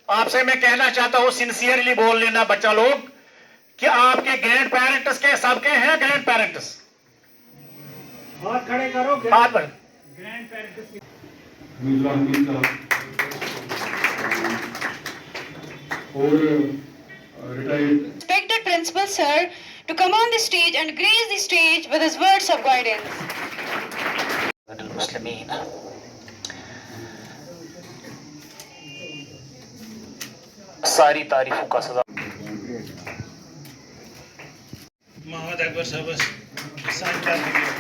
आपसे मैं कहना चाहता हूं, सिंसियरली बोल लेना बच्चा लोग, कि आपके ग्रैंड पेरेंट्स के सबके हैं ग्रैंड पेरेंट्स? हाथ खड़े करो। हाथ बढ़। ग्रैंड पेरेंट्स और retired Respected Principal Sir to come on the stage and grace the stage with his words of guidance. मुस्लिमीन सारी तारीफों का सदा। मोहम्मद अकबर साहब साइन कर दीजिए।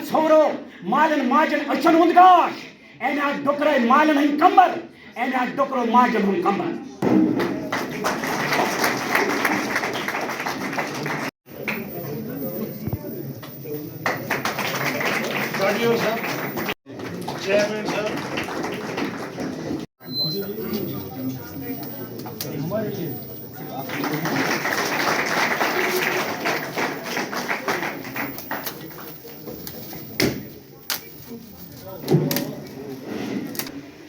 छोरो मालन माजन अचन हुंद गाश एना डोकरे मालन हन कंबर एना डोकरो माजन हुन कंबर। चेयरमैन साहब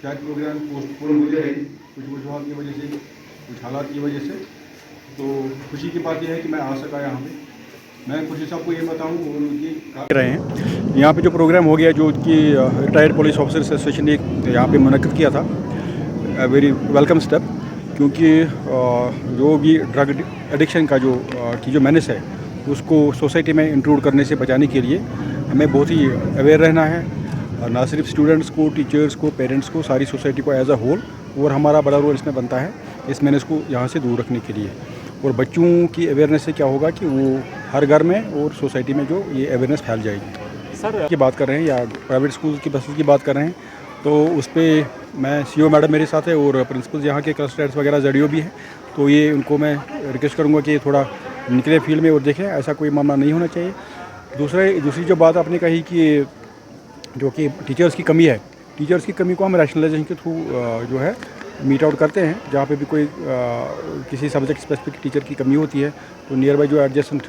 शायद प्रोग्राम पोस्टपोन हो जाए कुछ वजूहत की वजह से, कुछ हालात की वजह से। तो खुशी की बात यह है कि मैं आ सका यहाँ पे। मैं खुशी साहब को ये बताऊँ और उनकी रहे हैं यहाँ पे जो प्रोग्राम हो गया, जो कि रिटायर्ड पुलिस ऑफिसर्स एसोसिएशन ने यहाँ पे मुनक़्क़िद किया था, वेरी वेलकम स्टेप, क्योंकि जो भी ड्रग एडिक्शन का जो मेनेस है उसको सोसाइटी में इंक्लूड करने से बचाने के लिए हमें बहुत ही अवेयर रहना है, ना सिर्फ स्टूडेंट्स को, टीचर्स को, पेरेंट्स को, सारी सोसाइटी को एज अ होल। और हमारा बड़ा रोल इसमें बनता है इस मेनेस को यहाँ से दूर रखने के लिए। और बच्चों की अवेयरनेस से क्या होगा कि वो हर घर में और सोसाइटी में जो ये अवेयरनेस फैल जाएगी। सर की बात कर रहे हैं या प्राइवेट स्कूल की बसेस की बात कर रहे हैं, तो उस पर मैं CEO मैडम मेरे साथ है और प्रिंसिपल यहाँ के क्लस्टर हेड्स वगैरह ZDO भी हैं। तो ये उनको मैं रिक्वेस्ट करूँगा कि थोड़ा निकले फील्ड में और देखें, ऐसा कोई मामला नहीं होना चाहिए। दूसरी जो बात आपने कही कि जो कि टीचर्स की कमी है, टीचर्स की कमी को हम रैशनलाइजेशन के थ्रू जो है मीट आउट करते हैं। जहाँ पे भी कोई किसी सब्जेक्ट स्पेसिफिक टीचर की कमी होती है तो नियर बाई जो एडजेसेंट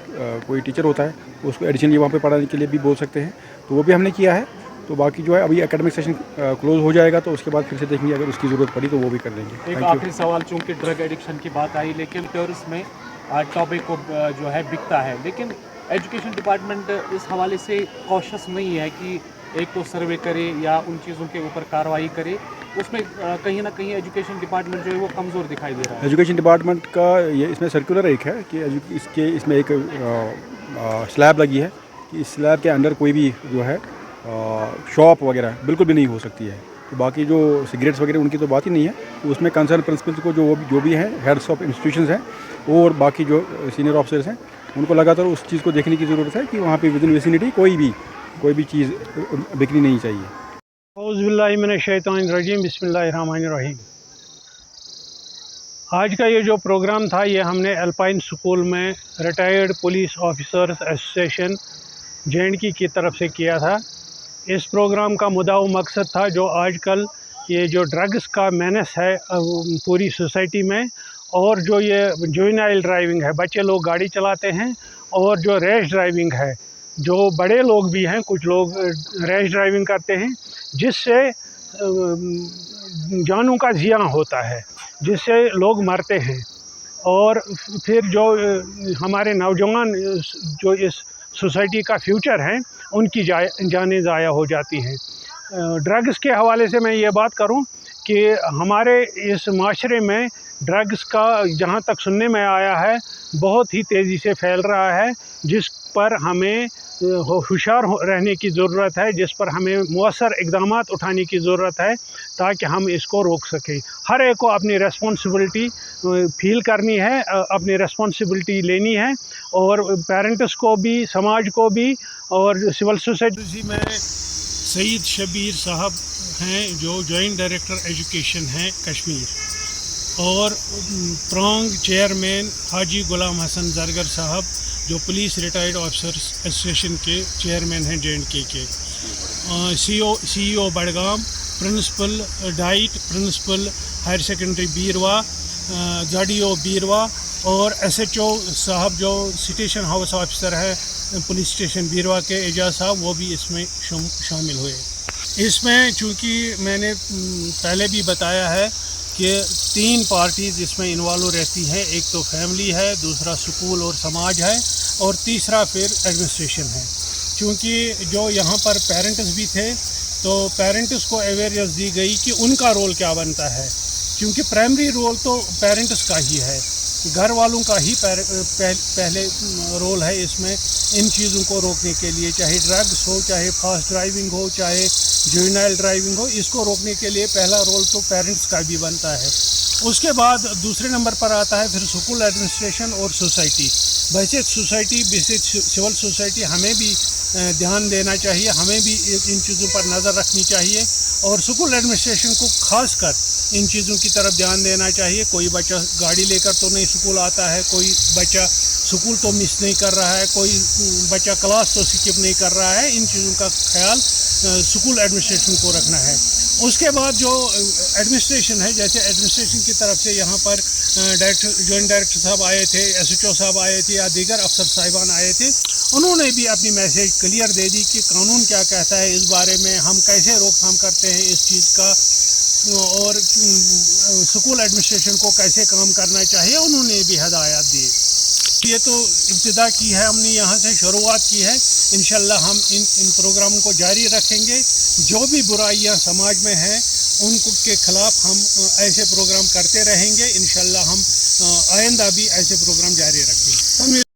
कोई टीचर होता है उसको एडिशनली वहाँ पे पढ़ाने के लिए भी बोल सकते हैं। तो वो भी हमने किया है। तो बाकी जो है अभी एकेडमिक सेशन क्लोज हो जाएगा तो उसके बाद फिर से देखेंगे, अगर उसकी ज़रूरत पड़ी तो वो भी कर देंगे। एक आखिरी सवाल, चूँकि ड्रग एडिक्शन की बात आई, लेकिन टर्स में टॉपिक को जो है बिकता है, लेकिन एजुकेशन डिपार्टमेंट इस हवाले से कॉशियस नहीं है कि एक तो सर्वे करे या उन चीज़ों के ऊपर कार्रवाई करे। उसमें कहीं ना कहीं एजुकेशन डिपार्टमेंट जो है वो कमज़ोर दिखाई दे रहा है। एजुकेशन डिपार्टमेंट का ये इसमें सर्कुलर एक है कि इसमें एक स्लैब लगी है कि इस स्लैब के अंदर कोई भी जो है शॉप वगैरह बिल्कुल भी नहीं हो सकती है। तो बाकी जो सिगरेट्स वगैरह उनकी तो बात ही नहीं है। तो उसमें कंसर्न प्रिंसिपल्स को जो भी हैं, हेड्स ऑफ इंस्टीट्यूशंस हैं और बाकी जो सीनियर ऑफिसर्स हैं, उनको लगातार उस चीज़ को देखने की ज़रूरत है कि वहाँ पे विद इन विसिनिटी कोई भी चीज़ बिकनी नहीं चाहिए। औज़ुबिल्लाहिमिनश्शैतानिर्रजीम, बिस्मिल्लाहिर्रहमानिर्रहीम। आज का ये जो प्रोग्राम था ये हमने अल्पाइन स्कूल में retired police officers association JNK की तरफ से किया था। इस प्रोग्राम का मुद्दा व मकसद था जो आजकल ये जो ड्रग्स का मेनेस है पूरी सोसाइटी में, और जो ये जुवेनाइल ड्राइविंग है, बच्चे लोग गाड़ी चलाते हैं, और जो रैश ड्राइविंग है, जो बड़े लोग भी हैं, कुछ लोग रैश ड्राइविंग करते हैं, जिससे जानों का ज़िया होता है, जिससे लोग मरते हैं। और फिर जो हमारे नौजवान जो इस सोसाइटी का फ्यूचर है उनकी जानें ज़ाया हो जाती हैं। ड्रग्स के हवाले से मैं ये बात करूं कि हमारे इस माशरे में ड्रग्स का जहां तक सुनने में आया है बहुत ही तेज़ी से फैल रहा है, जिस पर हमें होशियार रहने की ज़रूरत है, जिस पर हमें मौसर इक़दामात उठाने की ज़रूरत है ताकि हम इसको रोक सकें। हर एक को अपनी रेस्पॉन्सिबिलिटी फील करनी है, अपनी रेस्पॉन्सिबिलिटी लेनी है, और पेरेंट्स को भी, समाज को भी, और सिविल सोसाइटी में सईद शबीर साहब हैं जो जॉइंट डायरेक्टर एजुकेशन हैं कश्मीर, और प्रॉन्ग चेयरमैन हाजी गुलाम हसन जरगर साहब जो पुलिस रिटायर्ड ऑफिसर्स एसोसिएशन के चेयरमैन हैं JNK के, CEO Budgam, principal DIET, principal higher secondary Beerwa, ZDO Beerwa और SHO साहब जो स्टेशन हाउस ऑफिसर है पुलिस स्टेशन बीरवा के, एजाज साहब, वो भी इसमें शामिल हुए। इसमें चूँकि मैंने पहले भी बताया है कि 3 पार्टीज़ इसमें इन्वॉल्व रहती हैं, एक तो फैमिली है, दूसरा स्कूल और समाज है, और तीसरा फिर एडमिनिस्ट्रेशन है। क्योंकि जो यहाँ पर पेरेंट्स भी थे तो पेरेंट्स को अवेयरनेस दी गई कि उनका रोल क्या बनता है, क्योंकि प्राइमरी रोल तो पेरेंट्स का ही है, घर वालों का ही पहले रोल है इसमें इन चीज़ों को रोकने के लिए, चाहे ड्रग्स हो, चाहे फास्ट ड्राइविंग हो, चाहे जुवेनाइल ड्राइविंग हो, इसको रोकने के लिए पहला रोल तो पेरेंट्स का भी बनता है। उसके बाद दूसरे नंबर पर आता है फिर स्कूल एडमिनिस्ट्रेशन और सोसाइटी। वैसे सोसाइटी, बेसिक सिविल सोसाइटी, हमें भी ध्यान देना चाहिए, हमें भी इन चीज़ों पर नज़र रखनी चाहिए, और स्कूल एडमिनिस्ट्रेशन को खास कर इन चीज़ों की तरफ ध्यान देना चाहिए। कोई बच्चा गाड़ी लेकर तो नहीं स्कूल आता है, कोई बच्चा स्कूल तो मिस नहीं कर रहा है, कोई बच्चा क्लास तो स्किप नहीं कर रहा है। इन चीज़ों का ख्याल स्कूल एडमिनिस्ट्रेशन को रखना है। उसके बाद जो एडमिनिस्ट्रेशन है, जैसे एडमिनिस्ट्रेशन की तरफ से यहाँ पर जॉइंट डायरेक्टर साहब आए थे, SHO साहब आए थे, या दीगर अफसर साहिबान आए थे, उन्होंने भी अपनी मैसेज क्लियर दे दी कि कानून क्या कहता है इस बारे में, हम कैसे रोकथाम करते हैं इस चीज़ का, और स्कूल एडमिनिस्ट्रेशन को कैसे काम करना चाहिए, उन्होंने भी हदायत दी। ये तो इब्तिदा की है, हमने यहाँ से शुरुआत की है। इंशाल्लाह हम इन प्रोग्रामों को जारी रखेंगे। जो भी बुराइयाँ समाज में हैं उनको के ख़िलाफ़ हम ऐसे प्रोग्राम करते रहेंगे। इंशाल्लाह हम आइंदा भी ऐसे प्रोग्राम जारी रखेंगे।